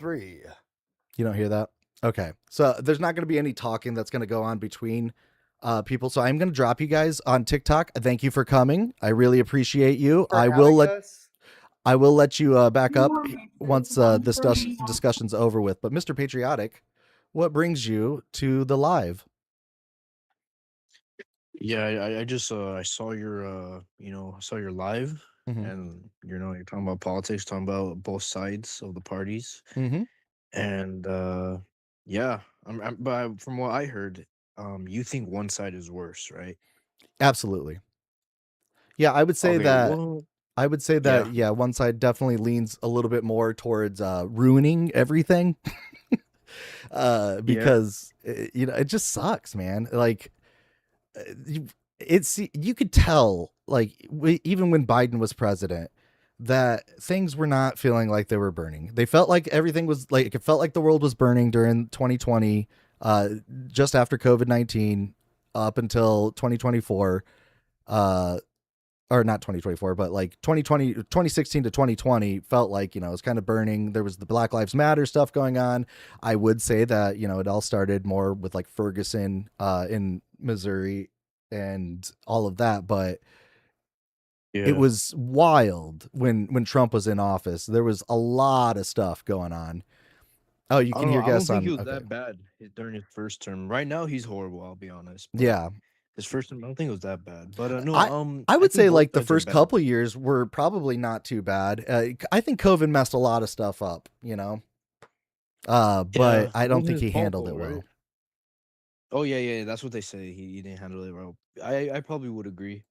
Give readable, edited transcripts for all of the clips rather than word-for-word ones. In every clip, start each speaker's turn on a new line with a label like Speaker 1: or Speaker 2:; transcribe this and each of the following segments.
Speaker 1: Three. You don't hear that? Okay. So there's not going to be any talking that's going to go on between people. So I'm going to drop you guys on TikTok. Thank you for coming. I really appreciate you.
Speaker 2: For having us.
Speaker 1: I will let you back up once this discussion's over with. But Mr. Patriotic, what brings you to the live?
Speaker 3: Yeah, I just I saw your I saw your live,
Speaker 1: Mm-hmm.
Speaker 3: and you're talking about politics, talking about both sides of the parties,
Speaker 1: Mm-hmm.
Speaker 3: and yeah, but from what I heard, you think one side is worse, right?
Speaker 1: Absolutely. Yeah, I would say
Speaker 3: Okay,
Speaker 1: that.
Speaker 3: well,
Speaker 1: I would say that.
Speaker 3: yeah,
Speaker 1: Yeah, one side definitely leans a little bit more towards ruining everything.
Speaker 3: yeah,
Speaker 1: Because it just sucks, man. Like you could tell, like even when Biden was president, that things were not feeling like they were burning. They felt like everything was like it felt like the world was burning during 2020, uh, just after COVID-19, up until 2024. Uh, or not 2024, but like 2020, 2016 to 2020 felt like, it was kind of burning. There was the Black Lives Matter stuff going on. I would say that, it all started more with like Ferguson in Missouri and all of that. But it
Speaker 3: yeah.
Speaker 1: was wild when Trump was in office. There was a lot of stuff going on. Oh, you
Speaker 3: I
Speaker 1: can
Speaker 3: don't know.
Speaker 1: hear
Speaker 3: I don't
Speaker 1: guests
Speaker 3: think he
Speaker 1: on.
Speaker 3: was
Speaker 1: Okay.
Speaker 3: that bad during his first term. Right now, he's horrible. I'll be honest, but
Speaker 1: Yeah.
Speaker 3: his first term, I don't think it was that bad. But no,
Speaker 1: I I
Speaker 3: I
Speaker 1: would
Speaker 3: think
Speaker 1: say
Speaker 3: both
Speaker 1: like the
Speaker 3: sides are
Speaker 1: first
Speaker 3: bad.
Speaker 1: couple years were probably not too bad. I think COVID messed a lot of stuff up. But
Speaker 3: Yeah,
Speaker 1: I
Speaker 3: it
Speaker 1: don't
Speaker 3: wasn't
Speaker 1: think
Speaker 3: his
Speaker 1: he
Speaker 3: fault
Speaker 1: handled
Speaker 3: though,
Speaker 1: it
Speaker 3: right?
Speaker 1: well.
Speaker 3: Oh yeah, yeah, that's what they say. He didn't handle it well. I probably would agree.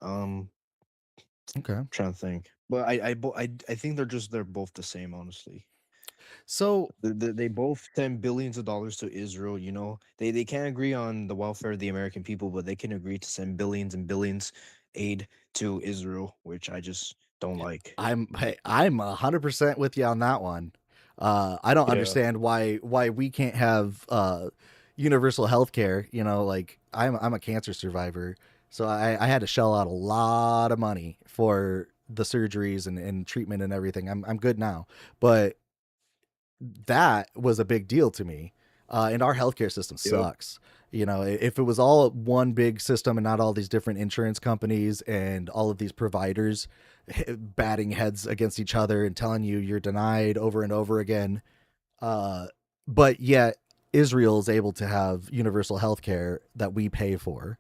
Speaker 3: Um,
Speaker 1: Okay.
Speaker 3: trying to think, but I think they're both the same. Honestly,
Speaker 1: So
Speaker 3: they both send billions of dollars to Israel. They can't agree on the welfare of the American people, but they can agree to send billions and billions aid to Israel, which I just don't like.
Speaker 1: I'm 100% with you on that one. I don't
Speaker 3: Yeah,
Speaker 1: understand why we can't have universal health care. Like I'm a cancer survivor, so I had to shell out a lot of money for the surgeries and treatment and everything. I'm good now, but that was a big deal to me. And our healthcare system
Speaker 3: yep,
Speaker 1: sucks. If it was all one big system and not all these different insurance companies and all of these providers batting heads against each other and telling you you're denied over and over again, uh, but yet Israel is able to have universal healthcare that we pay for.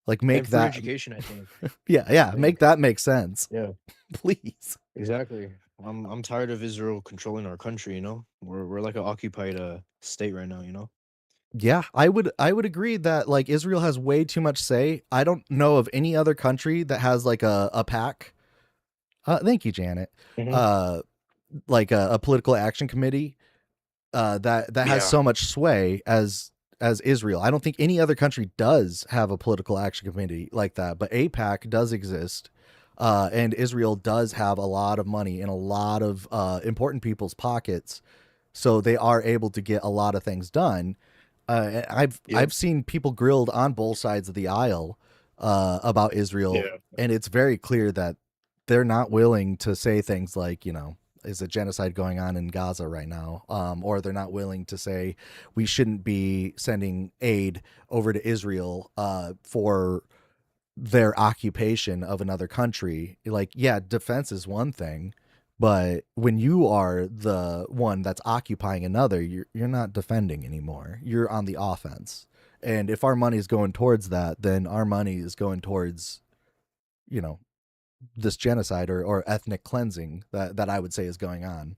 Speaker 1: Like make
Speaker 3: and free
Speaker 1: that,
Speaker 3: education. I think.
Speaker 1: yeah,
Speaker 3: I
Speaker 1: make
Speaker 3: think.
Speaker 1: that make sense,
Speaker 3: Yeah.
Speaker 1: please.
Speaker 3: Exactly. I'm tired of Israel controlling our country, We're like an occupied state right now,
Speaker 1: Yeah, I would agree that like Israel has way too much say. I don't know of any other country that has like a pack. Thank you, Janet.
Speaker 3: Hmm.
Speaker 1: Uh, like a political action committee that has
Speaker 3: Yeah.
Speaker 1: so much sway as Israel. I don't think any other country does have a political action committee like that, but APAC does exist. And Israel does have a lot of money in a lot of important people's pockets, so they are able to get a lot of things done. I've
Speaker 3: Yep.
Speaker 1: seen people grilled on both sides of the aisle about Israel,
Speaker 3: Yeah.
Speaker 1: and it's very clear that they're not willing to say things like, is a genocide going on in Gaza right now, or they're not willing to say we shouldn't be sending aid over to Israel for their occupation of another country. Like, yeah, defense is one thing, but when you are the one that's occupying another, you're not defending anymore. You're on the offense. And if our money is going towards that, then our money is going towards, you know, this genocide or ethnic cleansing that I would say is going on.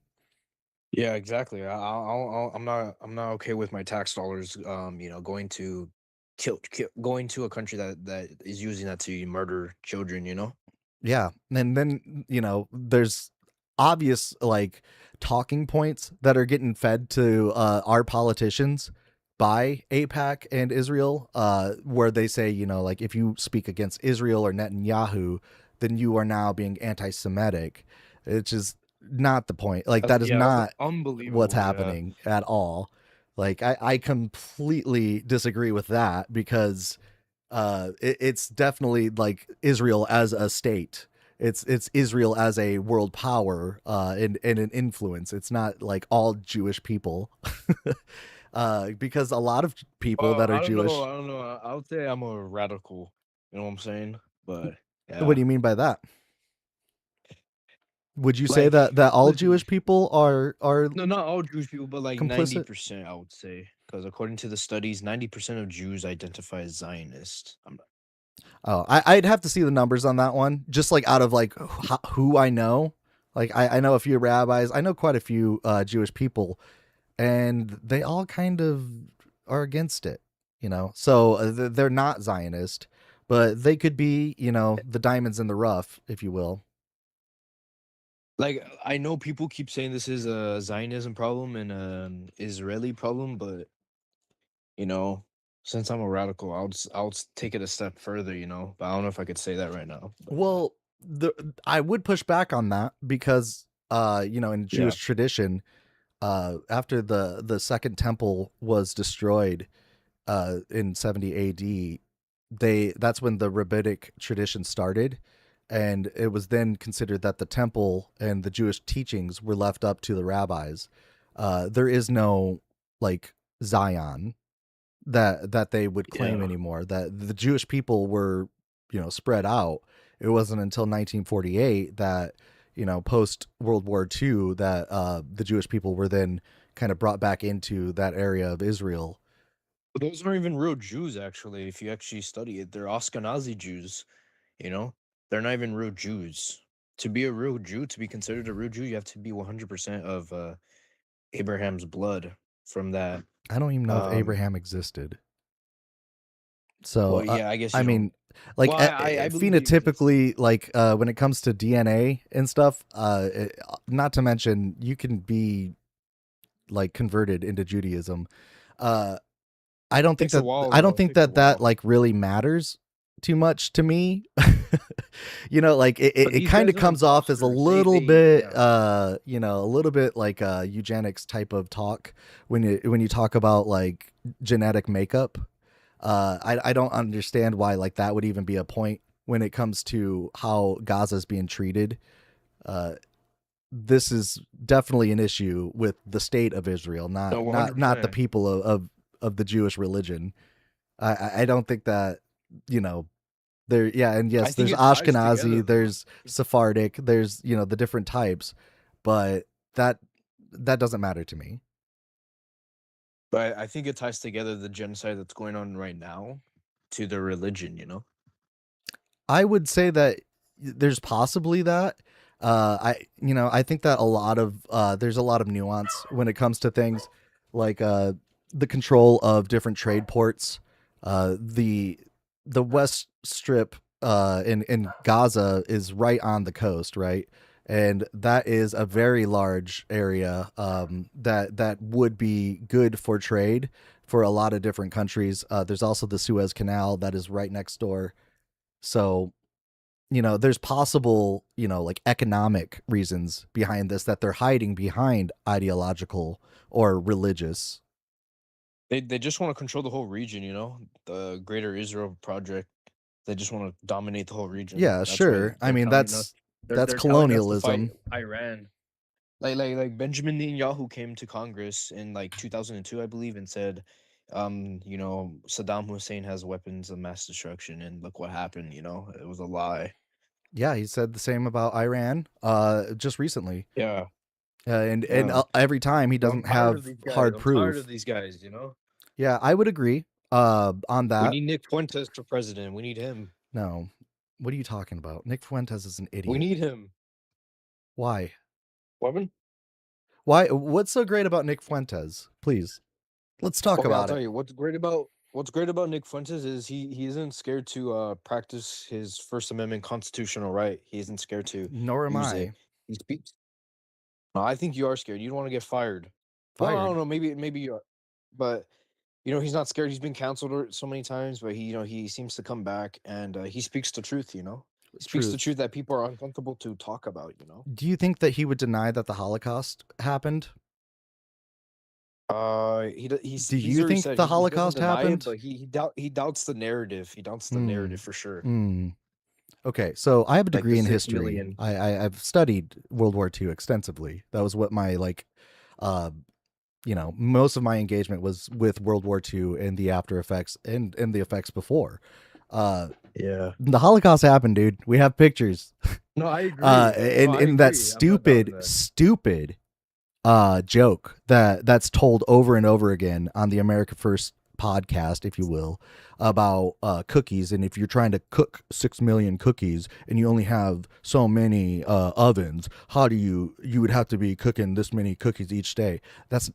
Speaker 3: Yeah, exactly. I'm not okay with my tax dollars going to going to a country that is using that to murder children.
Speaker 1: Yeah. And then, there's obvious like talking points that are getting fed to our politicians by APAC and Israel, where they say, like if you speak against Israel or Netanyahu, then you are now being anti Semitic. It's just not the point. Like, that is
Speaker 3: That's
Speaker 1: not what's
Speaker 3: unbelievable. Yeah.
Speaker 1: happening at all. Like, I completely disagree with that because it's definitely like Israel as a state. It's Israel as a world power and an influence. It's not like all Jewish people, because a lot of people that are
Speaker 3: I don't know.
Speaker 1: Jewish.
Speaker 3: I don't know. I would say I'm a radical. You know what I'm saying? But
Speaker 1: What do
Speaker 3: yeah,
Speaker 1: you mean by that? Would you say
Speaker 3: like
Speaker 1: that all
Speaker 3: listen,
Speaker 1: Jewish people are
Speaker 3: no, not all Jewish people, but like
Speaker 1: complicit?
Speaker 3: 90%, I would say, because according to the studies, 90% of Jews identify as Zionist.
Speaker 1: Oh, I'd have to see the numbers on that one. Just like out of like who I know, like I know a few rabbis. I know quite a few Jewish people, and they all kind of are against it. So they're not Zionist, but they could be, the diamonds in the rough, if you will.
Speaker 3: Like I know people keep saying this is a Zionism problem and an Israeli problem, but you know, since I'm a radical, take it a step further, But I don't know if I could say that right now. But
Speaker 1: Well, I would push back on that because, in
Speaker 3: yeah,
Speaker 1: Jewish tradition, after the second temple was destroyed in 70 AD, that's when the rabbinic tradition started, and it was then considered that the temple and the Jewish teachings were left up to the rabbis. There is no like Zion that they would claim
Speaker 3: yeah.
Speaker 1: anymore. That the Jewish people were, spread out. It wasn't until 1948 that, post World War II, that the Jewish people were then kind of brought back into that area of Israel.
Speaker 3: But those aren't even real Jews, actually. If you actually study it, they're Ashkenazi Jews. You know, they're not even real Jews. To be a real Jew, to be considered a real Jew, you have to be 100% of Abraham's blood from that.
Speaker 1: I don't even know if
Speaker 3: Um,
Speaker 1: Abraham existed. So,
Speaker 3: well, yeah, I guess
Speaker 1: I
Speaker 3: you don't.
Speaker 1: mean, like
Speaker 3: Well, I believe he exists.
Speaker 1: phenotypically, like when it comes to DNA and stuff, not to mention you can be like converted into Judaism. Uh, I don't think
Speaker 3: Takes a
Speaker 1: that
Speaker 3: while
Speaker 1: I don't
Speaker 3: though. It
Speaker 1: think
Speaker 3: takes a
Speaker 1: that
Speaker 3: while.
Speaker 1: like really matters too much to me. Like
Speaker 3: But
Speaker 1: it
Speaker 3: these
Speaker 1: kind
Speaker 3: guys
Speaker 1: of
Speaker 3: are
Speaker 1: comes off as a
Speaker 3: imposters.
Speaker 1: little
Speaker 3: They
Speaker 1: bit
Speaker 3: yeah.
Speaker 1: a little bit like eugenics type of talk when you talk about like genetic makeup. I don't understand why like that would even be a point when it comes to how Gaza's being treated. Uh, this is definitely an issue with the state of Israel,
Speaker 3: No,
Speaker 1: not the
Speaker 3: 100%.
Speaker 1: people of the Jewish religion. I don't think that, you know there. Yeah, and
Speaker 3: I
Speaker 1: yes,
Speaker 3: think
Speaker 1: there's
Speaker 3: it ties together
Speaker 1: Ashkenazi,
Speaker 3: though.
Speaker 1: there's Sephardic, there's the different types, but that that doesn't matter to me.
Speaker 3: But I think it ties together the genocide that's going on right now to the religion.
Speaker 1: I would say that there's possibly that. I think that there's a lot of nuance when it comes to things like the control of different trade ports. The West Strip in Gaza is right on the coast, right? And that is a very large area that would be good for trade for a lot of different countries. There's also the Suez Canal that is right next door. So, there's possible, like economic reasons behind this that they're hiding behind ideological or religious.
Speaker 3: They just want to control the whole region. The Greater Israel Project. They just want to dominate the whole region.
Speaker 1: Yeah,
Speaker 3: That's why
Speaker 1: sure. I
Speaker 3: they're
Speaker 1: mean,
Speaker 3: telling us
Speaker 1: that's
Speaker 3: they're telling us to fight
Speaker 1: colonialism.
Speaker 3: Iran. Like Benjamin Netanyahu came to Congress in like 2002, I believe, and said, Saddam Hussein has weapons of mass destruction, and look what happened. It was a lie.
Speaker 1: Yeah, he said the same about Iran just recently.
Speaker 3: Yeah,
Speaker 1: And
Speaker 3: yeah.
Speaker 1: every time he
Speaker 3: But I'm
Speaker 1: doesn't
Speaker 3: tired of
Speaker 1: have
Speaker 3: these guys.
Speaker 1: hard
Speaker 3: I'm tired of
Speaker 1: proof.
Speaker 3: these guys.
Speaker 1: Yeah, I would agree on
Speaker 3: We
Speaker 1: that.
Speaker 3: need Nick Fuentes for president. We need him.
Speaker 1: No. What are you talking about? Nick Fuentes is an
Speaker 3: We
Speaker 1: idiot.
Speaker 3: need him.
Speaker 1: Why?
Speaker 3: Weapon?
Speaker 1: What's so great about Nick Fuentes? Please, let's talk
Speaker 3: Okay, I'll
Speaker 1: about
Speaker 3: tell
Speaker 1: it.
Speaker 3: you what's great about Nick Fuentes is he isn't scared to practice his First Amendment constitutional right. He isn't scared to
Speaker 1: Nor am
Speaker 3: use it.
Speaker 1: I.
Speaker 3: He speaks. No, I think you are scared. You don't want to get fired. Well, I don't
Speaker 1: Fired.
Speaker 3: know. Maybe you are, but he's not scared. He's been canceled so many times, but he seems to come back and he speaks the truth. He speaks the
Speaker 1: Truth.
Speaker 3: truth that people are uncomfortable to talk about.
Speaker 1: Do you think that he would deny that the Holocaust happened?
Speaker 3: He's
Speaker 1: Do
Speaker 3: he's
Speaker 1: you
Speaker 3: already
Speaker 1: think
Speaker 3: said
Speaker 1: the
Speaker 3: he doesn't
Speaker 1: Holocaust
Speaker 3: deny it,
Speaker 1: happened?
Speaker 3: but he doubts the narrative. He doubts the
Speaker 1: Hmm.
Speaker 3: narrative for sure.
Speaker 1: Hmm. Okay, so I have a
Speaker 3: like the
Speaker 1: degree in
Speaker 3: 6 million.
Speaker 1: history. I've studied World War II extensively. That was what my uh, most of my engagement was with World War II and the after effects and the effects before. Uh,
Speaker 3: Yeah.
Speaker 1: the Holocaust happened, dude. We have pictures.
Speaker 3: No, I agree. No, I
Speaker 1: In that
Speaker 3: agree. I'm not doubting
Speaker 1: stupid,
Speaker 3: that.
Speaker 1: stupid joke that's told over and over again on the America First podcast, if you will, about cookies. And if you're trying to cook 6 million cookies and you only have so many ovens, how do you would have to be cooking this many cookies each day. That's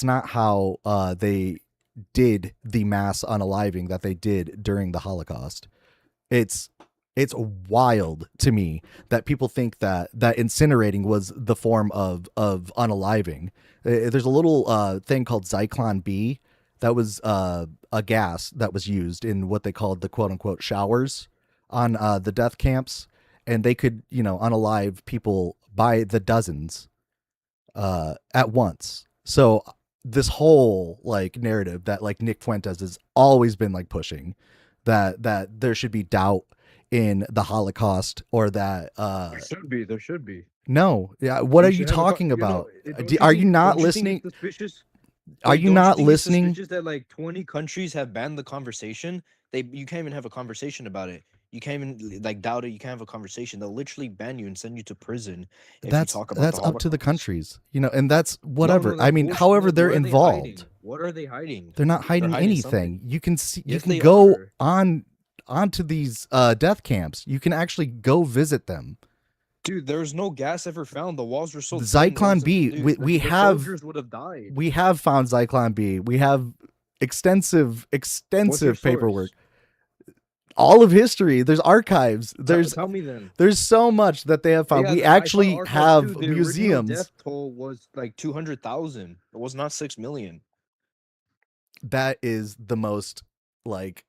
Speaker 1: not how they did the mass unaliving that they did during the Holocaust. It's wild to me that people think that incinerating was the form of unaliving. There's a little thing called Zyklon B that was a gas that was used in what they called the quote unquote showers on the death camps, and they could unalive people by the dozens at once. So this whole like narrative that like Nick Fuentes has always been like pushing that there should be doubt in the Holocaust or that
Speaker 3: There should be. There should be.
Speaker 1: no, yeah, what are
Speaker 3: You
Speaker 1: you
Speaker 3: should have
Speaker 1: talking about?
Speaker 3: don't you
Speaker 1: Are you
Speaker 3: think?
Speaker 1: not
Speaker 3: Don't you think
Speaker 1: listening?
Speaker 3: it's suspicious?
Speaker 1: Are
Speaker 3: Wait,
Speaker 1: you
Speaker 3: don't you
Speaker 1: not
Speaker 3: think it's
Speaker 1: listening?
Speaker 3: suspicious that like 20 countries have banned the conversation? You can't even have a conversation about it. You can't even like doubt it. You can't have a conversation. They'll literally ban you and send you to prison if you talk about the
Speaker 1: That's up to the
Speaker 3: Holocaust.
Speaker 1: countries, and that's
Speaker 3: No,
Speaker 1: whatever.
Speaker 3: no,
Speaker 1: I
Speaker 3: that's
Speaker 1: mean,
Speaker 3: bullshit.
Speaker 1: however
Speaker 3: No,
Speaker 1: they're
Speaker 3: what are they
Speaker 1: involved,
Speaker 3: hiding? What are they hiding?
Speaker 1: they're not
Speaker 3: They're
Speaker 1: hiding
Speaker 3: hiding something.
Speaker 1: anything. You can see, you
Speaker 3: Yes,
Speaker 1: can
Speaker 3: they
Speaker 1: go
Speaker 3: are.
Speaker 1: onto these death camps. You can actually go visit them.
Speaker 3: Dude, there's no gas ever found. The walls were so
Speaker 1: The
Speaker 3: thin.
Speaker 1: Zyklon B, we
Speaker 3: The
Speaker 1: have
Speaker 3: soldiers would have died.
Speaker 1: we have found Zyklon B. We have extensive
Speaker 3: What's your
Speaker 1: paperwork.
Speaker 3: source?
Speaker 1: All of history. There's archives.
Speaker 3: Tell me then.
Speaker 1: There's so much that they have found.
Speaker 3: Yeah,
Speaker 1: We
Speaker 3: I saw
Speaker 1: actually
Speaker 3: archives
Speaker 1: have
Speaker 3: too. The original
Speaker 1: museums.
Speaker 3: death toll was like 200,000. It was not 6 million.
Speaker 1: That is the most like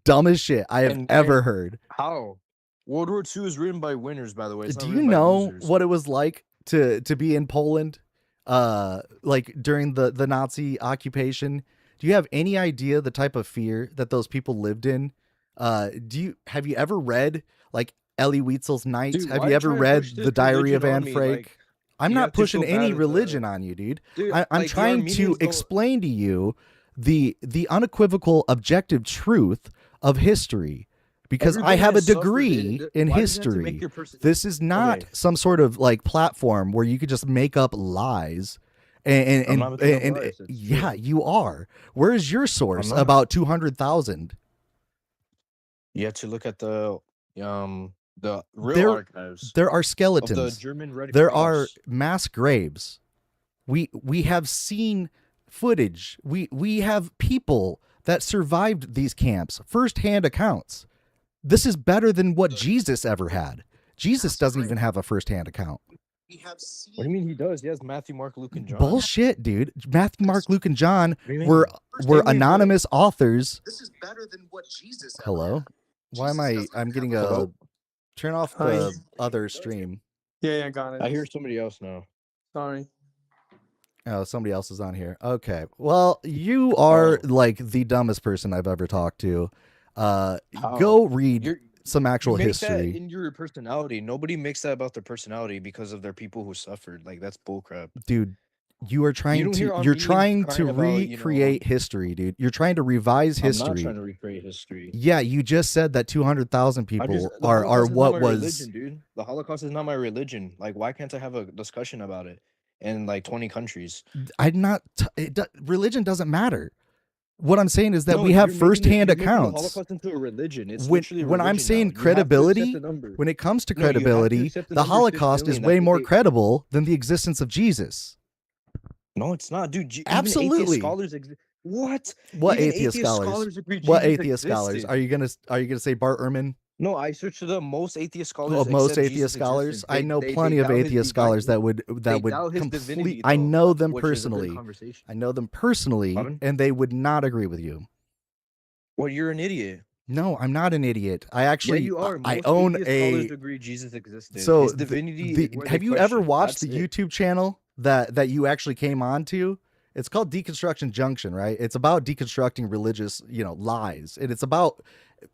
Speaker 1: dumbest shit I have ever heard.
Speaker 3: How? World War II is written by winners, by the way. It's
Speaker 1: Do
Speaker 3: not
Speaker 1: you
Speaker 3: written by
Speaker 1: know
Speaker 3: losers.
Speaker 1: what it was like to be in Poland like during the Nazi occupation? Do you have any idea the type of fear that those people lived in? Have you ever read like Elie Wiesel's Nights?
Speaker 3: Dude,
Speaker 1: Have
Speaker 3: why
Speaker 1: you
Speaker 3: you
Speaker 1: ever
Speaker 3: trying to
Speaker 1: read
Speaker 3: push
Speaker 1: The
Speaker 3: this
Speaker 1: Diary of
Speaker 3: religion on
Speaker 1: Anne
Speaker 3: me?
Speaker 1: Frank?
Speaker 3: Like,
Speaker 1: I'm
Speaker 3: you
Speaker 1: not
Speaker 3: have to
Speaker 1: pushing
Speaker 3: feel bad
Speaker 1: any
Speaker 3: at
Speaker 1: religion on you, dude.
Speaker 3: Dude,
Speaker 1: I'm
Speaker 3: like, the
Speaker 1: trying to
Speaker 3: Armenians don't.
Speaker 1: explain to you the unequivocal objective truth of history because I
Speaker 3: Everybody
Speaker 1: have a
Speaker 3: has suffered.
Speaker 1: degree in
Speaker 3: Why does it have to make
Speaker 1: history.
Speaker 3: your person?
Speaker 1: This is not
Speaker 3: Okay,
Speaker 1: some sort of like platform where you could just make up lies.
Speaker 3: I'm not making up lies. It's
Speaker 1: Yeah,
Speaker 3: true.
Speaker 1: you are. Where is your
Speaker 3: I'm
Speaker 1: source
Speaker 3: not.
Speaker 1: about 200,000?
Speaker 3: You have to look at the real
Speaker 1: There
Speaker 3: archives
Speaker 1: there are
Speaker 3: of the
Speaker 1: skeletons.
Speaker 3: German Red
Speaker 1: There are
Speaker 3: Cross.
Speaker 1: mass graves. We have seen footage. We have people that survived these camps, firsthand accounts. This is better than what Jesus ever had. Jesus doesn't even have a firsthand account.
Speaker 3: What do you mean he does? He has Matthew, Mark, Luke, and John.
Speaker 1: Bullshit, dude. Matthew, Mark, Luke, and John
Speaker 3: What do you
Speaker 1: were
Speaker 3: mean?
Speaker 1: anonymous authors. Hello? Why am I'm getting a
Speaker 3: Hello?
Speaker 1: turn off
Speaker 2: Hi.
Speaker 1: the other stream.
Speaker 2: Yeah, got it.
Speaker 3: I hear somebody else now.
Speaker 2: Sorry.
Speaker 1: Oh, somebody else is on here. Okay. Well, you are
Speaker 3: Oh.
Speaker 1: like the dumbest person I've ever talked to.
Speaker 3: How?
Speaker 1: Go read
Speaker 3: You're
Speaker 1: some actual
Speaker 3: you make that
Speaker 1: history.
Speaker 3: in your personality. Nobody makes that about their personality because of their people who suffered. Like that's bullcrap.
Speaker 1: Dude, you are trying
Speaker 3: don't hear
Speaker 1: to
Speaker 3: Armenians crying about,
Speaker 1: recreate history, dude. You're trying to revise
Speaker 3: I'm not
Speaker 1: history.
Speaker 3: trying to recreate history.
Speaker 1: Yeah, you just said that 200,000
Speaker 3: The
Speaker 1: people
Speaker 3: Holocaust
Speaker 1: are
Speaker 3: is not
Speaker 1: what
Speaker 3: my
Speaker 1: was
Speaker 3: religion, dude. The Holocaust is not my religion. Like, why can't I have a discussion about it in like 20 countries?
Speaker 1: I'm not religion doesn't matter. What I'm saying is that
Speaker 3: No,
Speaker 1: we have
Speaker 3: you're making
Speaker 1: firsthand
Speaker 3: you're making the
Speaker 1: accounts.
Speaker 3: Holocaust into a religion. It's
Speaker 1: When
Speaker 3: literally a
Speaker 1: I'm
Speaker 3: religion
Speaker 1: saying
Speaker 3: now. You have to accept
Speaker 1: credibility,
Speaker 3: the number.
Speaker 1: when it comes to
Speaker 3: No, you have to
Speaker 1: credibility,
Speaker 3: accept the
Speaker 1: the
Speaker 3: number 6
Speaker 1: Holocaust is
Speaker 3: million.
Speaker 1: way
Speaker 3: That's what
Speaker 1: more
Speaker 3: they.
Speaker 1: credible than the existence of Jesus.
Speaker 3: No, it's not, dude. Even
Speaker 1: Absolutely.
Speaker 3: atheist scholars what?
Speaker 1: What
Speaker 3: Even
Speaker 1: atheist scholars?
Speaker 3: agree
Speaker 1: What
Speaker 3: Jesus
Speaker 1: atheist scholars?
Speaker 3: existed.
Speaker 1: Are you gonna say Bart Ehrman?
Speaker 3: No, I searched the most atheist scholars.
Speaker 1: Well, most
Speaker 3: accept
Speaker 1: atheist
Speaker 3: Jesus
Speaker 1: scholars.
Speaker 3: existed.
Speaker 1: I know
Speaker 3: They
Speaker 1: plenty of
Speaker 3: doubt his
Speaker 1: atheist scholars that
Speaker 3: divinity.
Speaker 1: would
Speaker 3: They doubt his divinity,
Speaker 1: I
Speaker 3: though,
Speaker 1: know them
Speaker 3: which is a good
Speaker 1: personally.
Speaker 3: conversation.
Speaker 1: I know them personally,
Speaker 3: Pardon?
Speaker 1: and they would not agree with you.
Speaker 3: Well, you're an idiot.
Speaker 1: No, I'm not an idiot. I
Speaker 3: Yeah,
Speaker 1: actually
Speaker 3: you are.
Speaker 1: I
Speaker 3: Most
Speaker 1: own
Speaker 3: atheist scholars agree Jesus existed.
Speaker 1: so
Speaker 3: His divinity is where
Speaker 1: have
Speaker 3: they
Speaker 1: you ever
Speaker 3: question.
Speaker 1: watched
Speaker 3: That's
Speaker 1: the
Speaker 3: it.
Speaker 1: YouTube channel that you actually came on to? It's called Deconstruction Junction, right? It's about deconstructing religious, lies. And it's about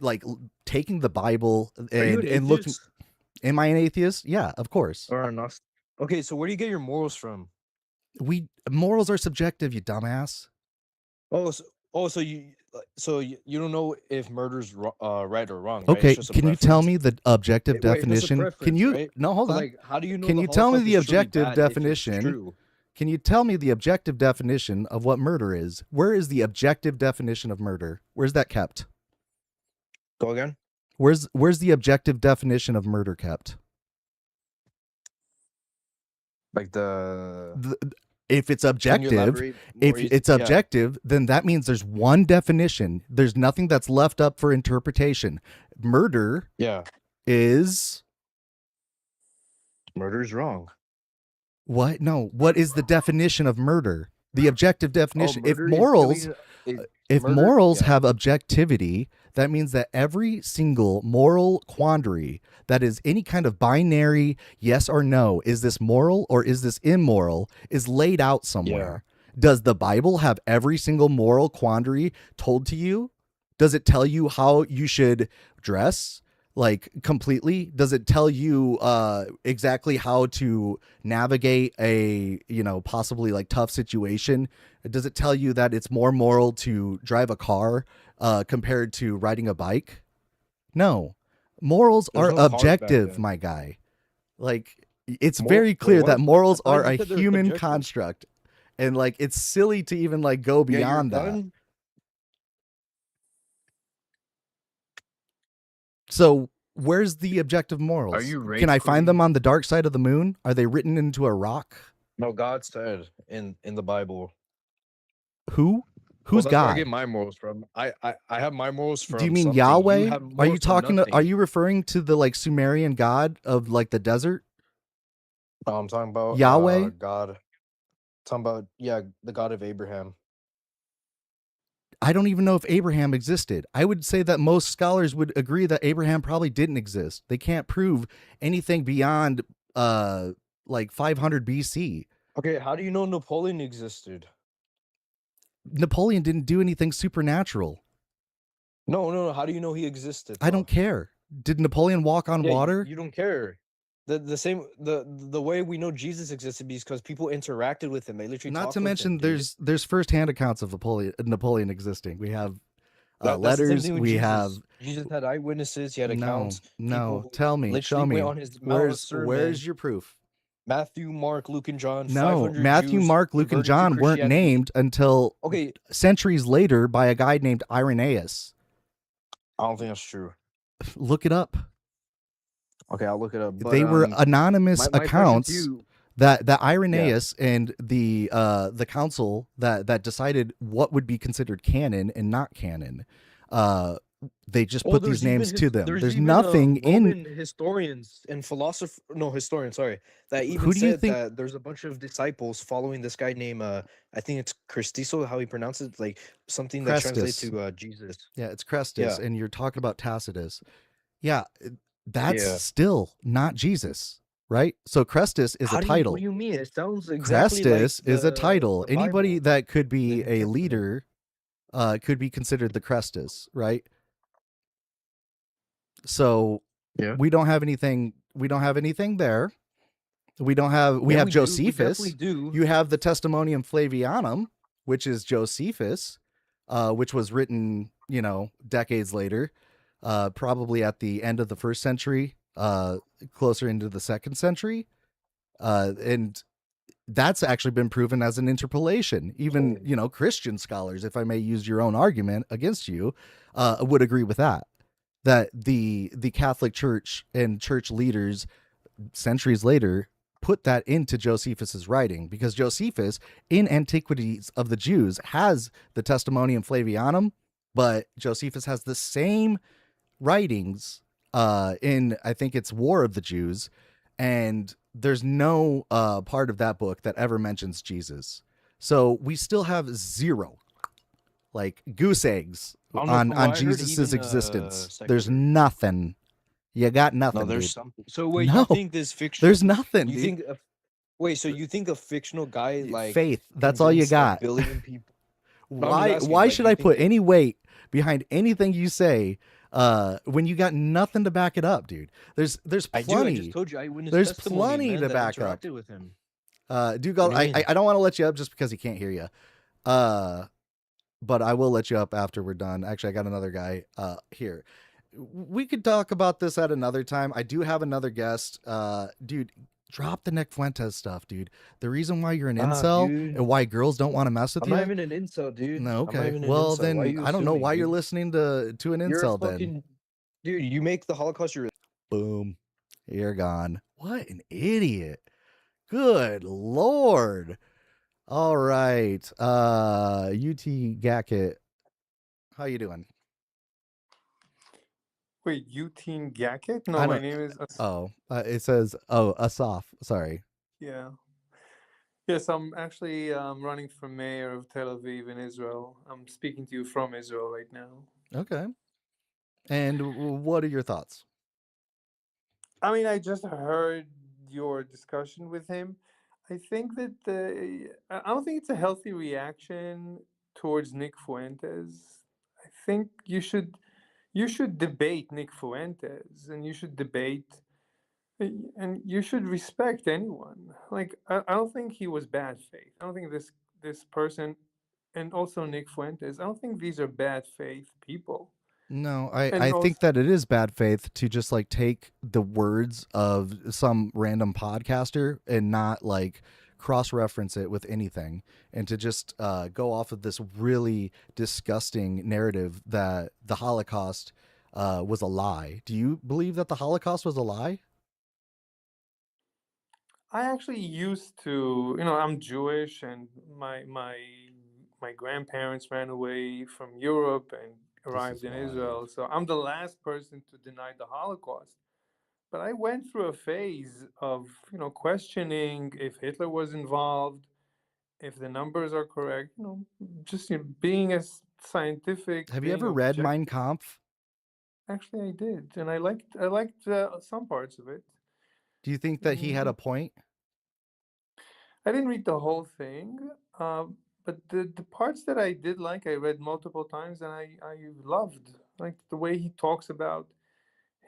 Speaker 1: like taking the Bible
Speaker 3: Are you an
Speaker 1: and looking.
Speaker 3: atheist
Speaker 1: Am I an atheist? Yeah, of course.
Speaker 3: or a Gnostic? Okay, so where do you get your morals from?
Speaker 1: We morals are subjective, you dumbass.
Speaker 3: Oh, so you don't know if murder's right or wrong, right? It's
Speaker 1: Okay,
Speaker 3: just a
Speaker 1: can you tell
Speaker 3: preference.
Speaker 1: me the objective
Speaker 3: Wait, it's just a
Speaker 1: definition? Can
Speaker 3: preference,
Speaker 1: you
Speaker 3: right?
Speaker 1: no, hold
Speaker 3: So
Speaker 1: on.
Speaker 3: like, how do you know
Speaker 1: Can
Speaker 3: the
Speaker 1: you tell me
Speaker 3: Holocaust
Speaker 1: the
Speaker 3: is truly
Speaker 1: objective
Speaker 3: bad if it's
Speaker 1: definition?
Speaker 3: true?
Speaker 1: Can you tell me the objective definition of what murder is? Where is the objective definition of murder? Where's that kept?
Speaker 3: Go again.
Speaker 1: Where's the objective definition of murder kept?
Speaker 3: Like the
Speaker 1: The, if it's
Speaker 3: Can you
Speaker 1: objective,
Speaker 3: elaborate more
Speaker 1: if
Speaker 3: easy?
Speaker 1: it's objective, then that means there's one definition. There's nothing that's left up for interpretation. Murder
Speaker 3: Yeah.
Speaker 1: is
Speaker 3: Murder is wrong.
Speaker 1: what? No, what is the definition of murder? The objective
Speaker 3: Oh,
Speaker 1: definition.
Speaker 3: murder is killing.
Speaker 1: If
Speaker 3: Murder.
Speaker 1: morals
Speaker 3: Yeah.
Speaker 1: have objectivity, that means that every single moral quandary that is any kind of binary yes or no, is this moral or is this immoral, is laid out somewhere. Does the Bible have every single moral quandary told to you? Does it tell you how you should dress? Like completely? Does it tell you exactly how to navigate a, possibly like tough situation? Does it tell you that it's more moral to drive a car compared to riding a bike? No. Morals
Speaker 3: There's
Speaker 1: are
Speaker 3: no cars back
Speaker 1: objective,
Speaker 3: then.
Speaker 1: my guy. Like it's
Speaker 3: Wait,
Speaker 1: very clear that
Speaker 3: what?
Speaker 1: morals
Speaker 3: I thought
Speaker 1: are
Speaker 3: you
Speaker 1: a
Speaker 3: said they're
Speaker 1: human
Speaker 3: subjective.
Speaker 1: construct. And like it's silly to even like go
Speaker 3: Yeah, you're
Speaker 1: beyond that.
Speaker 3: done.
Speaker 1: So where's the objective
Speaker 3: Are
Speaker 1: morals?
Speaker 3: you
Speaker 1: Can
Speaker 3: rage
Speaker 1: I find them
Speaker 3: quitting?
Speaker 1: on the dark side of the moon? Are they written into a rock?
Speaker 3: No, God said in the Bible.
Speaker 1: Who?
Speaker 3: Well,
Speaker 1: Who's
Speaker 3: that's where I get
Speaker 1: God?
Speaker 3: my morals from. I have my morals
Speaker 1: Do you
Speaker 3: from
Speaker 1: mean
Speaker 3: something. You
Speaker 1: Yahweh?
Speaker 3: have
Speaker 1: Are you
Speaker 3: morals from
Speaker 1: talking are
Speaker 3: nothing.
Speaker 1: you referring to the like Sumerian god of like the desert?
Speaker 3: I'm talking about
Speaker 1: Yahweh?
Speaker 3: God. Talking about the God of Abraham.
Speaker 1: I don't even know if Abraham existed. I would say that most scholars would agree that Abraham probably didn't exist. They can't prove anything beyond like 500 BC.
Speaker 3: Okay, how do you know Napoleon existed?
Speaker 1: Napoleon didn't do anything supernatural.
Speaker 3: No. How do you know he existed?
Speaker 1: I
Speaker 3: Though?
Speaker 1: don't care. Did Napoleon walk on
Speaker 3: Yeah,
Speaker 1: water?
Speaker 3: you don't care. The way we know Jesus existed because people interacted with him. They literally
Speaker 1: Not
Speaker 3: talked
Speaker 1: to
Speaker 3: with him,
Speaker 1: mention
Speaker 3: dude.
Speaker 1: there's firsthand accounts of Napoleon existing. We have
Speaker 3: That's the same
Speaker 1: letters.
Speaker 3: thing with
Speaker 1: We
Speaker 3: Jesus.
Speaker 1: have
Speaker 3: Jesus had eyewitnesses. He had
Speaker 1: no,
Speaker 3: accounts.
Speaker 1: no.
Speaker 3: People who
Speaker 1: Tell me, show
Speaker 3: literally
Speaker 1: me.
Speaker 3: went on his Mount of Sermon.
Speaker 1: Where's your proof?
Speaker 3: Matthew, Mark, Luke, and John.
Speaker 1: No,
Speaker 3: 500
Speaker 1: Matthew,
Speaker 3: Jews
Speaker 1: Mark, Luke, and
Speaker 3: converted to
Speaker 1: John weren't
Speaker 3: Christianity.
Speaker 1: named until
Speaker 3: Okay,
Speaker 1: centuries later by a guy named Irenaeus.
Speaker 3: I don't think that's true.
Speaker 1: Look it up.
Speaker 3: Okay, I'll look it up. But,
Speaker 1: They were anonymous
Speaker 3: my question to
Speaker 1: accounts
Speaker 3: you,
Speaker 1: that Irenaeus and the council that decided what would be considered canon and not canon. They just put these names to them. There's
Speaker 3: even,
Speaker 1: nothing
Speaker 3: Roman
Speaker 1: in.
Speaker 3: historians and philosophers. No, historians. Sorry, that even
Speaker 1: Who do you
Speaker 3: said
Speaker 1: think-
Speaker 3: that there's a bunch of disciples following this guy named I think it's Christiso, how he pronounces it, like something that translates
Speaker 1: Crestus.
Speaker 3: to Jesus.
Speaker 1: Yeah, it's Crestus,
Speaker 3: Yeah.
Speaker 1: and you're talking about Tacitus. Yeah, that's
Speaker 3: Yeah.
Speaker 1: still not Jesus, right? So Crestus is
Speaker 3: How
Speaker 1: a
Speaker 3: do
Speaker 1: title.
Speaker 3: what do you mean? It sounds exactly
Speaker 1: Crestus
Speaker 3: like
Speaker 1: is a title.
Speaker 3: the
Speaker 1: Anybody
Speaker 3: Bible.
Speaker 1: that could be
Speaker 3: The New
Speaker 1: a
Speaker 3: Testament.
Speaker 1: leader could be considered the Crestus, right? So
Speaker 3: Yeah.
Speaker 1: we don't have anything. We don't have anything there. We don't have. We
Speaker 3: Yeah,
Speaker 1: have
Speaker 3: we do. We
Speaker 1: Josephus.
Speaker 3: definitely do.
Speaker 1: You have the Testimonium Flavianum, which is Josephus, which was written, decades later, probably at the end of the first century, closer into the second century, and that's actually been proven as an interpolation. Even Christian scholars, if I may use your own argument against you, would agree with that. That the Catholic Church and church leaders centuries later put that into Josephus's writing, because Josephus in Antiquities of the Jews has the Testimonium Flavianum, but Josephus has the same writings in, I think it's War of the Jews, and there's no part of that book that ever mentions Jesus. So we still have zero, like goose eggs,
Speaker 3: I don't know, from what I
Speaker 1: on
Speaker 3: heard,
Speaker 1: Jesus's
Speaker 3: even,
Speaker 1: existence. There's
Speaker 3: secular.
Speaker 1: nothing. You got nothing.
Speaker 3: No, there's
Speaker 1: dude.
Speaker 3: something. So wait,
Speaker 1: No,
Speaker 3: you think this fiction?
Speaker 1: There's nothing.
Speaker 3: You
Speaker 1: dude.
Speaker 3: think? Wait, so you think a fictional guy like
Speaker 1: faith? That's all you
Speaker 3: convinced
Speaker 1: got.
Speaker 3: 1 billion people? No, I'm
Speaker 1: Why?
Speaker 3: just asking,
Speaker 1: Why
Speaker 3: like,
Speaker 1: should
Speaker 3: you
Speaker 1: I
Speaker 3: think
Speaker 1: put any weight behind anything you say when you got nothing to back it up, dude. There's
Speaker 3: I do. I just
Speaker 1: plenty.
Speaker 3: told you eyewitness
Speaker 1: There's
Speaker 3: testimony,
Speaker 1: plenty
Speaker 3: man,
Speaker 1: to
Speaker 3: that I
Speaker 1: back up.
Speaker 3: interacted with him.
Speaker 1: Dude,
Speaker 3: What
Speaker 1: go.
Speaker 3: do you mean?
Speaker 1: I don't want to let you up just because he can't hear you. Uh, but I will let you up after we're done. Actually, I got another guy here. We could talk about this at another time. I do have another guest. Dude, drop the Nick Fuentes stuff, dude. The reason why you're an
Speaker 3: Ah,
Speaker 1: incel
Speaker 3: dude.
Speaker 1: and why girls don't want to mess with
Speaker 3: I'm not
Speaker 1: you.
Speaker 3: even an incel, dude.
Speaker 1: No,
Speaker 3: I'm not
Speaker 1: okay.
Speaker 3: even an
Speaker 1: Well,
Speaker 3: incel. Why are
Speaker 1: then
Speaker 3: you
Speaker 1: I don't know
Speaker 3: assuming,
Speaker 1: why you're
Speaker 3: dude?
Speaker 1: listening to an
Speaker 3: You're a
Speaker 1: incel. Then
Speaker 3: fucking dude. You make the Holocaust your
Speaker 1: boom, you're gone. What an idiot. Good lord. All right. UT Gackett, how you doing?
Speaker 2: Wait, you Teen Gacket? No,
Speaker 1: I
Speaker 2: my
Speaker 1: don't.
Speaker 2: name is
Speaker 1: Oh, it says Asaf. Sorry.
Speaker 2: yeah. Yes, I'm actually running for mayor of Tel Aviv in Israel. I'm speaking to you from Israel right now.
Speaker 1: Okay. And what are your thoughts?
Speaker 2: I mean, I just heard your discussion with him. I think that I don't think it's a healthy reaction towards Nick Fuentes. I think you should debate Nick Fuentes, and you should debate and you should respect anyone. Like I don't think he was bad faith. I don't think this person and also Nick Fuentes. I don't think these are bad faith people.
Speaker 1: No,
Speaker 2: And
Speaker 1: I
Speaker 2: also,
Speaker 1: think that it is bad faith to just like take the words of some random podcaster and not like cross reference it with anything and to just go off of this really disgusting narrative that the Holocaust was a lie. Do you believe that the Holocaust was a lie?
Speaker 2: I actually used to, I'm Jewish, and my grandparents ran away from Europe and
Speaker 1: This is
Speaker 2: arrived in Israel.
Speaker 1: wild.
Speaker 2: So I'm the last person to deny the Holocaust. But I went through a phase of, questioning if Hitler was involved, if the numbers are correct, just being as scientific,
Speaker 1: Have you
Speaker 2: being
Speaker 1: ever read Mein
Speaker 2: objective.
Speaker 1: Kampf?
Speaker 2: Actually, I did, and I liked some parts of it.
Speaker 1: Do you think that he had
Speaker 2: Mm,
Speaker 1: a point?
Speaker 2: I didn't read the whole thing, but the parts that I did like, I read multiple times, and I loved like the way he talks about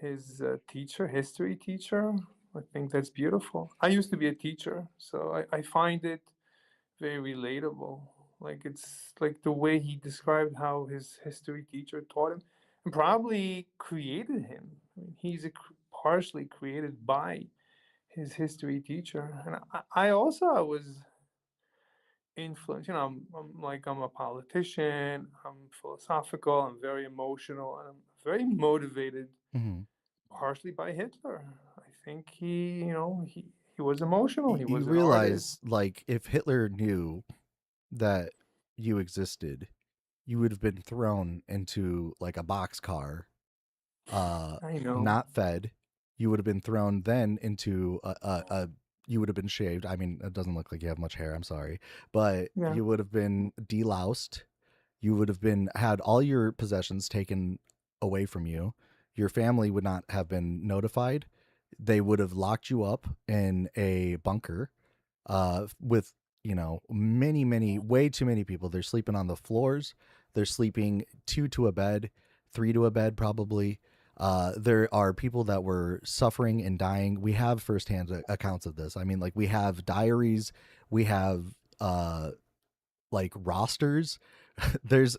Speaker 2: his teacher, history teacher. I think that's beautiful. I used to be a teacher, so I find it very relatable. Like it's like the way he described how his history teacher taught him and probably created him. I mean, he's partially created by his history teacher. And I also I was influenced. I'm a politician. I'm philosophical. I'm very emotional, and I'm very motivated,
Speaker 1: Mhm.
Speaker 2: partially by Hitler. I think he was emotional. He
Speaker 1: You
Speaker 2: was an artist.
Speaker 1: realize, like, if Hitler knew that you existed, you would have been thrown into like a boxcar,
Speaker 2: I know.
Speaker 1: not fed. You would have been thrown then into a you would have been shaved. I mean, it doesn't look like you have much hair. I'm sorry, but
Speaker 2: Yeah.
Speaker 1: you would have been deloused. You would have been had all your possessions taken away from you. Your family would not have been notified. They would have locked you up in a bunker with many way too many people. They're sleeping on the floors. They're sleeping two to a bed, three to a bed probably. There are people that were suffering and dying. We have firsthand accounts of this. I mean, like we have diaries, we have like rosters. There's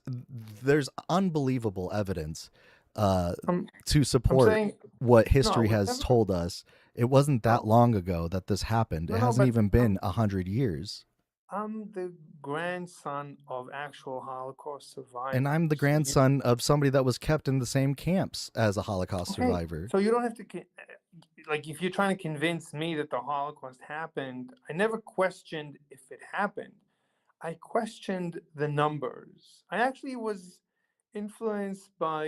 Speaker 1: unbelievable evidence
Speaker 2: I'm
Speaker 1: to
Speaker 2: I'm
Speaker 1: support
Speaker 2: saying
Speaker 1: what
Speaker 2: no, I
Speaker 1: history
Speaker 2: would
Speaker 1: has
Speaker 2: never.
Speaker 1: told us. It wasn't that
Speaker 2: No,
Speaker 1: long ago that this happened. It
Speaker 2: no,
Speaker 1: hasn't
Speaker 2: but
Speaker 1: even been 100 years.
Speaker 2: I'm the grandson of actual Holocaust
Speaker 1: And I'm the
Speaker 2: survivors.
Speaker 1: grandson of somebody that was kept in the same camps as a Holocaust
Speaker 2: Okay,
Speaker 1: survivor.
Speaker 2: so you don't have to like if you're trying to convince me that the Holocaust happened. I never questioned if it happened. I questioned the numbers. I actually was influenced by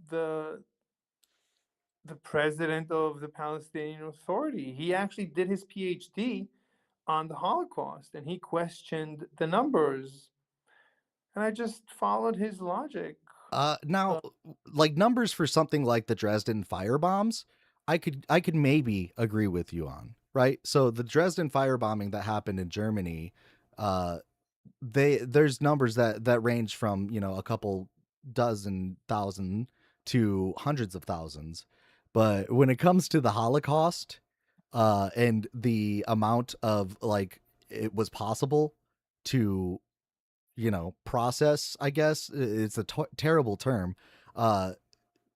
Speaker 2: the president of the Palestinian Authority. He actually did his PhD on the Holocaust, and he questioned the numbers, and I just followed his logic.
Speaker 1: Now,
Speaker 2: Uh,
Speaker 1: like numbers for something like the Dresden firebombs, I could maybe agree with you on, right? So the Dresden firebombing that happened in Germany, uh, there's numbers that range from a couple dozen thousand to hundreds of thousands. But when it comes to the Holocaust, and the amount of like it was possible to, process, I guess it's a terrible term. Uh,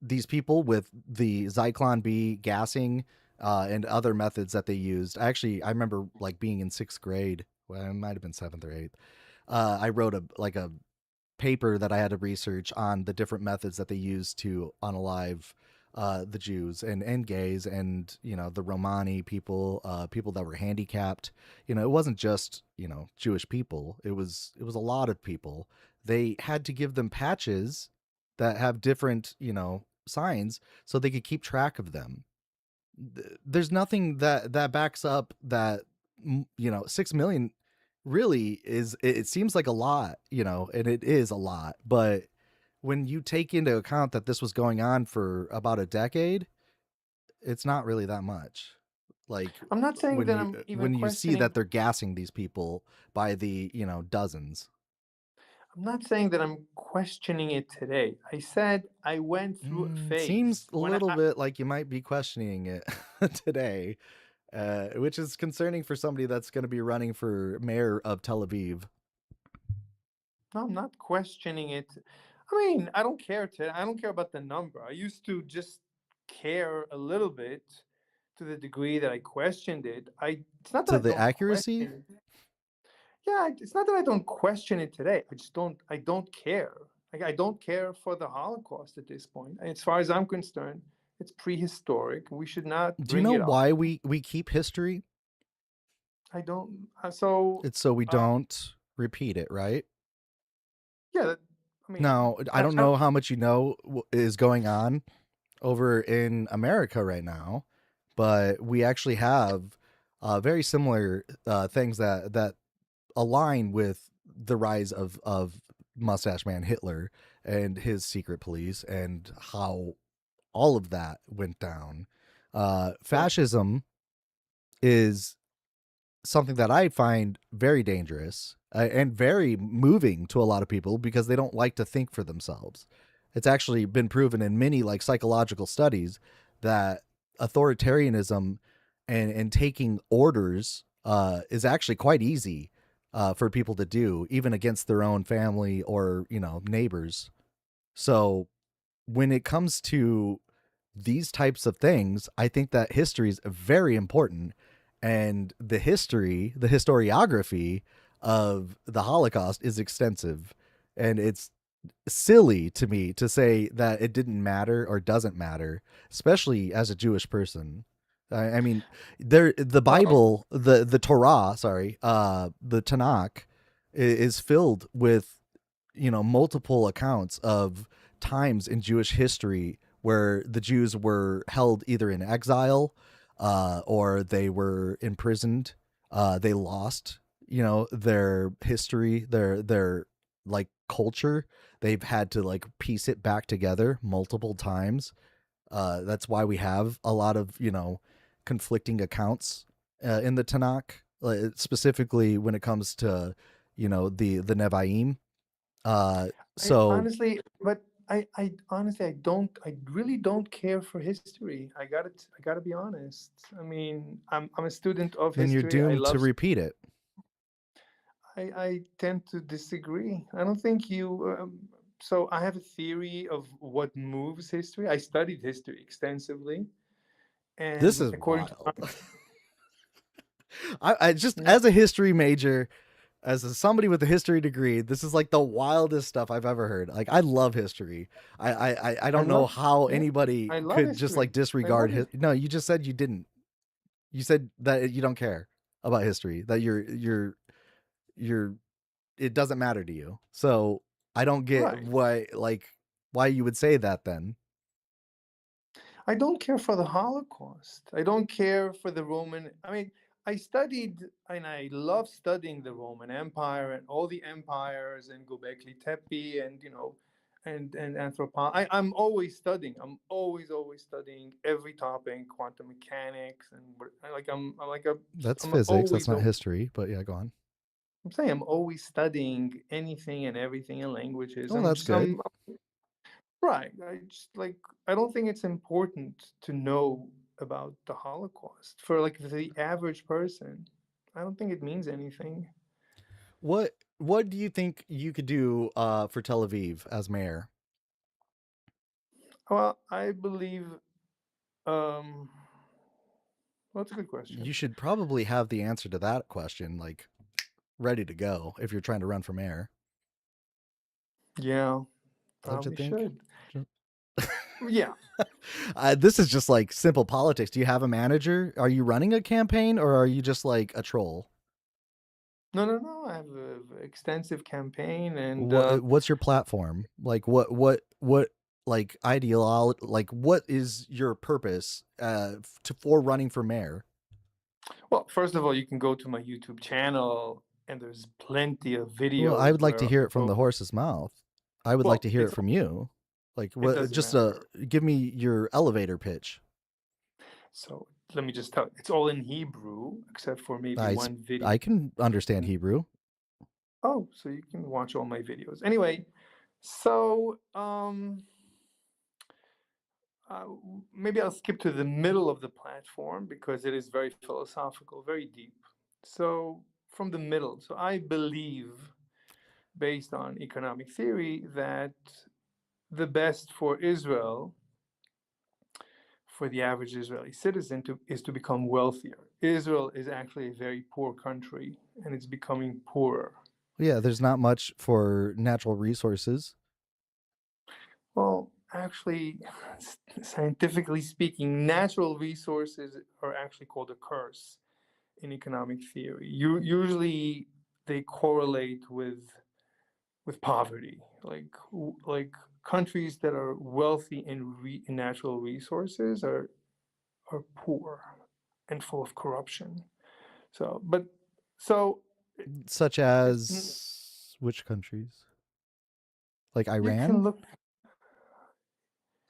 Speaker 1: these people with the Zyklon B gassing, and other methods that they used. Actually, I remember like being in sixth grade. Well, it might have been seventh or eighth. I wrote a paper that I had to research on the different methods that they used to unalive the Jews and gays and the Romani people, people that were handicapped. It wasn't just Jewish people. It was a lot of people. They had to give them patches that have different signs so they could keep track of them. There's nothing that backs up that 6 million really is. It seems like a lot, and it is a lot, but when you take into account that this was going on for about a decade, it's not really that much. Like
Speaker 2: I'm not saying
Speaker 1: when
Speaker 2: that
Speaker 1: you
Speaker 2: I'm even
Speaker 1: when you see that
Speaker 2: questioning.
Speaker 1: they're gassing these people by the dozens.
Speaker 2: I'm not saying that I'm questioning it today. I said I went through a
Speaker 1: Seems
Speaker 2: phase
Speaker 1: a
Speaker 2: when
Speaker 1: little bit like you might be questioning it today, which is concerning for somebody that's going to be running for mayor of Tel Aviv.
Speaker 2: no, I'm not questioning it. I mean, I don't care today. I don't care about the number. I used to just care a little bit to the degree that I questioned it. It's not that
Speaker 1: To
Speaker 2: I
Speaker 1: the
Speaker 2: don't
Speaker 1: accuracy?
Speaker 2: question it. Yeah, it's not that I don't question it today. I don't care. Like I don't care for the Holocaust at this point. As far as I'm concerned, it's prehistoric. We should not
Speaker 1: Do you
Speaker 2: bring
Speaker 1: know
Speaker 2: it up.
Speaker 1: why we keep history?
Speaker 2: I don't. So,
Speaker 1: It's so we
Speaker 2: uh,
Speaker 1: don't repeat it, right?
Speaker 2: yeah. I mean,
Speaker 1: Now, I don't
Speaker 2: I
Speaker 1: know how much is going on over in America right now, but we actually have very similar things that align with the rise of Mustache Man Hitler and his secret police and how all of that went down.
Speaker 2: yeah.
Speaker 1: Fascism is something that I find very dangerous, and very moving to a lot of people because they don't like to think for themselves. It's actually been proven in many like psychological studies that authoritarianism and taking orders is actually quite easy for people to do, even against their own family or neighbors. So when it comes to these types of things, I think that history is very important. And the historiography of the Holocaust is extensive. And it's silly to me to say that it didn't matter or doesn't matter, especially as a Jewish person. I mean, the
Speaker 2: Well,
Speaker 1: Bible, the Torah, sorry, the Tanakh is filled with multiple accounts of times in Jewish history where the Jews were held either in exile, or they were imprisoned. They lost, their history, their like culture. They've had to like piece it back together multiple times. That's why we have a lot of conflicting accounts in the Tanakh, specifically when it comes to the Nevi'im. Uh,
Speaker 2: I
Speaker 1: so
Speaker 2: honestly, but I honestly, I really don't care for history. I gotta be honest. I mean, I'm a student of
Speaker 1: then you're
Speaker 2: history. I
Speaker 1: doomed to
Speaker 2: love.
Speaker 1: repeat it.
Speaker 2: I tend to disagree. I don't think you. So I have a theory of what moves history. I studied history extensively,
Speaker 1: This
Speaker 2: and
Speaker 1: is
Speaker 2: according to
Speaker 1: wild. I just
Speaker 2: yeah,
Speaker 1: as a history major, somebody with a history degree, this is like the wildest stuff I've ever heard. Like I love history. I
Speaker 2: I
Speaker 1: don't know
Speaker 2: love.
Speaker 1: how
Speaker 2: Yeah,
Speaker 1: anybody
Speaker 2: I love
Speaker 1: could just like
Speaker 2: history. I love
Speaker 1: disregard
Speaker 2: it.
Speaker 1: No, you just said you didn't. You said that you don't care about history. That you're it doesn't matter to you. So I don't get
Speaker 2: Right.
Speaker 1: why you would say that then.
Speaker 2: I don't care for the Holocaust. I don't care for the Roman. I mean, I studied and I love studying the Roman Empire and all the empires and Göbekli Tepe and and I'm always studying. I'm always studying every topic, quantum mechanics and I'm like a
Speaker 1: That's
Speaker 2: I'm
Speaker 1: physics. That's
Speaker 2: always
Speaker 1: not history. But yeah, go on.
Speaker 2: I'm saying I'm always studying anything and everything in languages.
Speaker 1: Oh, that's good.
Speaker 2: Right. I don't think it's important to know about the Holocaust for like the average person. I don't think it means anything.
Speaker 1: What do you think you could do for Tel Aviv as mayor?
Speaker 2: Well, I believe um well, that's a good
Speaker 1: You
Speaker 2: question.
Speaker 1: should probably have the answer to that question like ready to go if you're trying to run for mayor.
Speaker 2: Yeah,
Speaker 1: Don't you
Speaker 2: probably
Speaker 1: think?
Speaker 2: should. Yeah.
Speaker 1: This is just like simple politics. Do you have a manager? Are you running a campaign or are you just like a troll?
Speaker 2: No, no, no. I have an extensive campaign, and
Speaker 1: What's your platform? Like what like ideology? Like what is your purpose for running for mayor?
Speaker 2: well, first of all, you can go to my YouTube channel, and there's plenty of
Speaker 1: Well, I
Speaker 2: videos
Speaker 1: would like to
Speaker 2: where
Speaker 1: hear
Speaker 2: I
Speaker 1: it from
Speaker 2: go.
Speaker 1: the horse's mouth. I would like
Speaker 2: Well,
Speaker 1: to hear it from you. Like
Speaker 2: it
Speaker 1: what?
Speaker 2: doesn't
Speaker 1: Just
Speaker 2: matter.
Speaker 1: give me your elevator pitch.
Speaker 2: So let me just tell you, it's all in Hebrew except for maybe
Speaker 1: I
Speaker 2: one video.
Speaker 1: I can understand Hebrew.
Speaker 2: Oh, so you can watch all my videos. Anyway, so maybe I'll skip to the middle of the platform because it is very philosophical, very deep. So from the middle, so I believe, based on economic theory, that the best for Israel, for the average Israeli citizen, is to become wealthier. Israel is actually a very poor country, and it's becoming poorer.
Speaker 1: Yeah, there's not much for natural resources.
Speaker 2: Well, actually, scientifically speaking, natural resources are actually called a curse in economic theory. Usually they correlate with poverty, like countries that are wealthy in natural resources are poor and full of corruption. So, but so
Speaker 1: Such as which countries? Like
Speaker 2: you can
Speaker 1: Iran?
Speaker 2: look.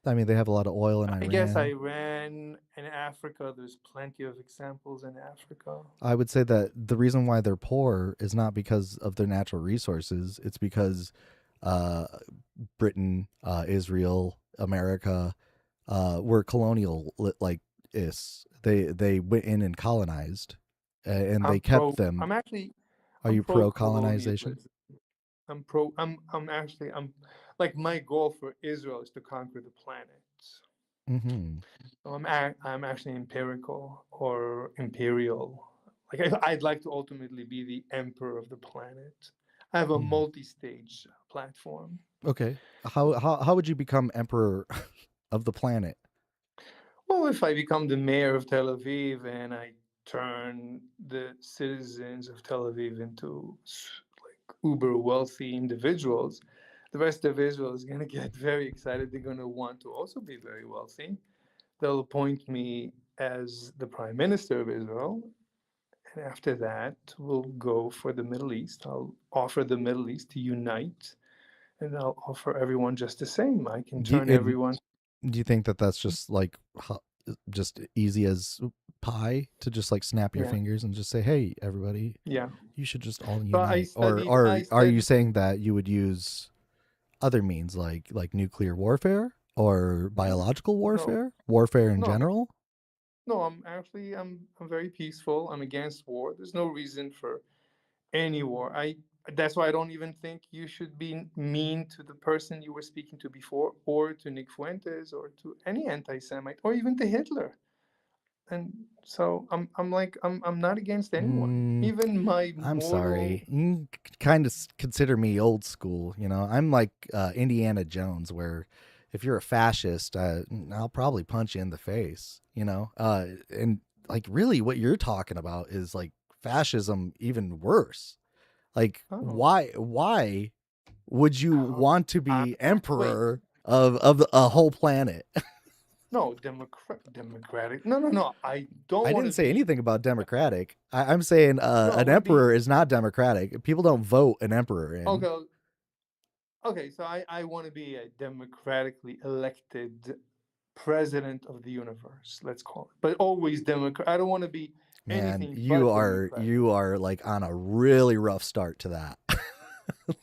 Speaker 1: I mean, they have a lot of oil in
Speaker 2: I guess
Speaker 1: Iran.
Speaker 2: Iran and Africa. There's plenty of examples in Africa.
Speaker 1: I would say that the reason why they're poor is not because of their natural resources. It's because uh, Britain, Israel, America were colonial like is. They went in and colonized, and they
Speaker 2: I'm
Speaker 1: kept
Speaker 2: pro.
Speaker 1: them.
Speaker 2: I'm actually.
Speaker 1: Are
Speaker 2: I'm
Speaker 1: you
Speaker 2: pro
Speaker 1: pro colonization?
Speaker 2: colonialism. I'm pro. I'm actually. I'm like my goal for Israel is to conquer the planet.
Speaker 1: Mm-hmm.
Speaker 2: So I'm actually empirical or imperial. Like I'd like to ultimately be the emperor of the planet. I have a
Speaker 1: Hmm.
Speaker 2: multi-stage platform.
Speaker 1: Okay. How would you become emperor of the planet?
Speaker 2: Well, if I become the mayor of Tel Aviv and I turn the citizens of Tel Aviv into like uber wealthy individuals, the rest of Israel is going to get very excited. They're going to want to also be very wealthy. They'll appoint me as the prime minister of Israel. And after that, we'll go for the Middle East. I'll offer the Middle East to unite, and I'll offer everyone just the same. I can
Speaker 1: Do you,
Speaker 2: turn
Speaker 1: and
Speaker 2: everyone.
Speaker 1: do you think that that's just like just easy as pie to just like snap your
Speaker 2: Yeah,
Speaker 1: fingers and just say, "Hey, everybody,
Speaker 2: yeah.
Speaker 1: you should just all
Speaker 2: So
Speaker 1: unite," or
Speaker 2: I
Speaker 1: are you
Speaker 2: studied.
Speaker 1: saying that you would use other means like nuclear warfare or biological
Speaker 2: No,
Speaker 1: warfare in
Speaker 2: no,
Speaker 1: general?
Speaker 2: no. I'm very peaceful. I'm against war. There's no reason for any war. That's why I don't even think you should be mean to the person you were speaking to before, or to Nick Fuentes, or to any anti-Semite, or even to Hitler. And so I'm not against anyone,
Speaker 1: Mm,
Speaker 2: even my
Speaker 1: I'm
Speaker 2: mortal.
Speaker 1: sorry. You kind of consider me old school. You know, I'm like Indiana Jones, where if you're a fascist, I'll probably punch you in the face. You know, and like really, what you're talking about is like fascism, even worse. Like,
Speaker 2: Oh,
Speaker 1: why would you
Speaker 2: uh,
Speaker 1: want to
Speaker 2: uh,
Speaker 1: be
Speaker 2: wait,
Speaker 1: emperor of a whole planet?
Speaker 2: no, democratic. No, no, no. I don't
Speaker 1: I
Speaker 2: want
Speaker 1: didn't
Speaker 2: to
Speaker 1: say
Speaker 2: be.
Speaker 1: anything about democratic. I'm saying
Speaker 2: No, I
Speaker 1: an
Speaker 2: want to be.
Speaker 1: emperor is not democratic. People don't vote an emperor in.
Speaker 2: Okay, okay. So I want to be a democratically elected president of the universe. Let's call it, but always democrat. I don't want to be
Speaker 1: Man,
Speaker 2: anything but democratic.
Speaker 1: you are like on a really rough start to that.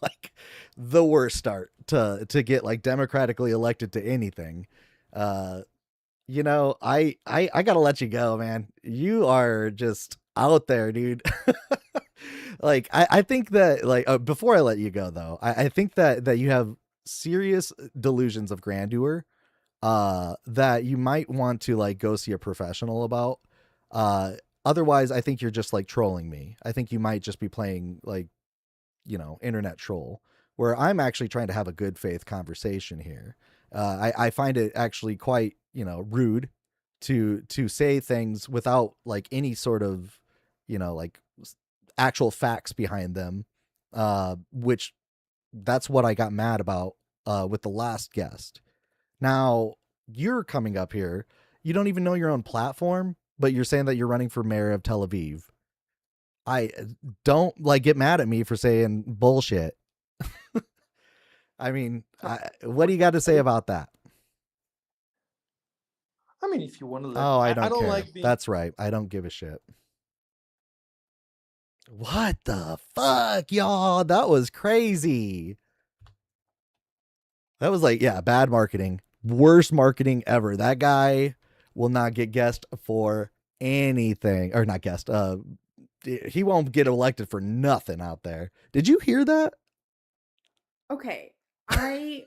Speaker 1: like the worst start to get like democratically elected to anything. I gotta let you go, man. You are just out there, dude. Like I think that like before I let you go though, I think that you have serious delusions of grandeur that you might want to like go see a professional about. Uh Otherwise I think you're just like trolling me. I think you might just be playing like, internet troll, where I'm actually trying to have a good faith conversation here. I find it actually quite, rude to say things without like any sort of, like actual facts behind them, which that's what I got mad about with the last guest. Now you're coming up here, you don't even know your own platform, but you're saying that you're running for mayor of Tel Aviv. I don't like get mad at me for saying bullshit. I mean, what do you got to say about that?
Speaker 2: I mean, if you want to let
Speaker 1: Oh,
Speaker 2: me,
Speaker 1: I
Speaker 2: I
Speaker 1: don't
Speaker 2: don't
Speaker 1: care.
Speaker 2: like being.
Speaker 1: That's right. I don't give a shit. What the fuck, y'all? That was crazy. That was like, yeah, bad marketing. Worst marketing ever. That guy will not get guest for anything. Or not guest. He won't get elected for nothing out there. Did you hear that?
Speaker 4: Okay, I